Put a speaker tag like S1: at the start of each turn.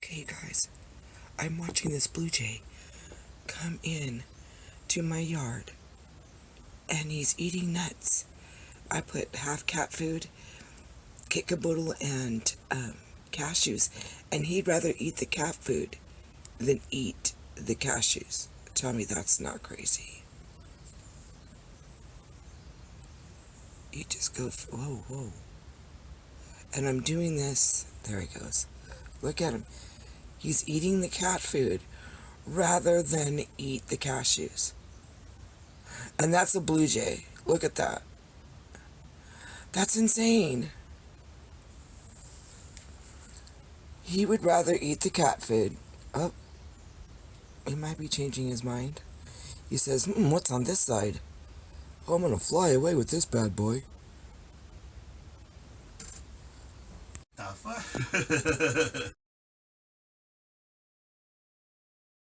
S1: Okay, guys, I'm watching this blue jay come in to my yard, and he's eating nuts. I put half cat food, kickaboodle, and cashews, and he'd rather eat the cat food than eat the cashews. Tell me that's not crazy. You just go, whoa, whoa. And I'm doing this, there he goes. Look at him. He's eating the cat food rather than eat the cashews. And that's a blue jay. Look at that. That's insane. He would rather eat the cat food. Oh, he might be changing his mind. He says, what's on this side? Oh, I'm gonna fly away with this bad boy.